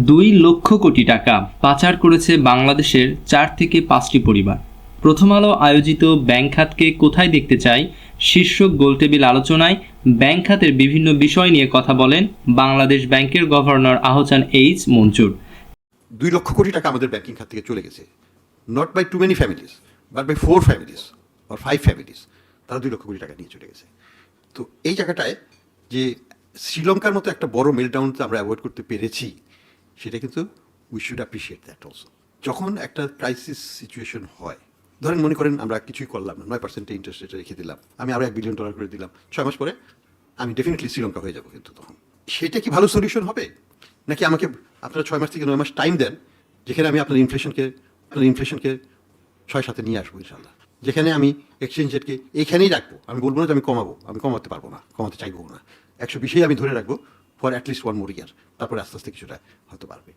2 লক্ষ কোটি টাকা পাচার করেছে বাংলাদেশের 4 থেকে 5টি পরিবার। প্রথম আলো আয়োজিত ব্যাংক খাতকে কোথায় দেখতে চাই শীর্ষক গোলটেবিল আলোচনায় ব্যাংক খাতের বিভিন্ন বিষয় নিয়ে কথা বলেন বাংলাদেশ ব্যাংকের গভর্নর আহসান এইচ মনজুর। 2 লক্ষ কোটি টাকা আমাদের ব্যাংকিং খাত থেকে চলে গেছে, not by too many families but by 4 families or 5 families. তারা 2 লক্ষ কোটি টাকা নিয়ে চলে গেছে। তো এই জায়গাটায় যে শ্রীলঙ্কার মতো একটা বড় মেলডাউন আমরা অ্যাভয়েড করতে পেরেছি, সেটা কিন্তু we should appreciate that also. যখন একটা ক্রাইসিস সিচুয়েশন হয়, ধরেন মনে করেন আমরা কিছুই করলাম না, 9% ইন্টারেস্ট রেটে রেখে দিলাম, আমি আরও $1 বিলিয়ন করে দিলাম, 6 মাস পরে আমি ডেফিনেটলি শ্রীলঙ্কা হয়ে যাবো। কিন্তু তখন সেটা কি ভালো সলিউশন হবে? নাকি আমাকে আপনারা 6 মাস থেকে 9 মাস টাইম দেন, যেখানে আমি আপনার ইনফ্লেশনকে 6-7 নিয়ে আসবো ইনশাল্লাহ, যেখানে আমি এক্সচেঞ্জ রেটকে এইখানেই রাখবো। আমি বলবো না যে আমি কমাবো, আমি কমাতে পারবো না, কমাতে চাইবো না। 120-এই আমি ধরে রাখবো ফর অ্যাটলিস্ট 1 more ইয়ার, তারপরে আস্তে আস্তে কিছুটা হয়তো বাড়বে।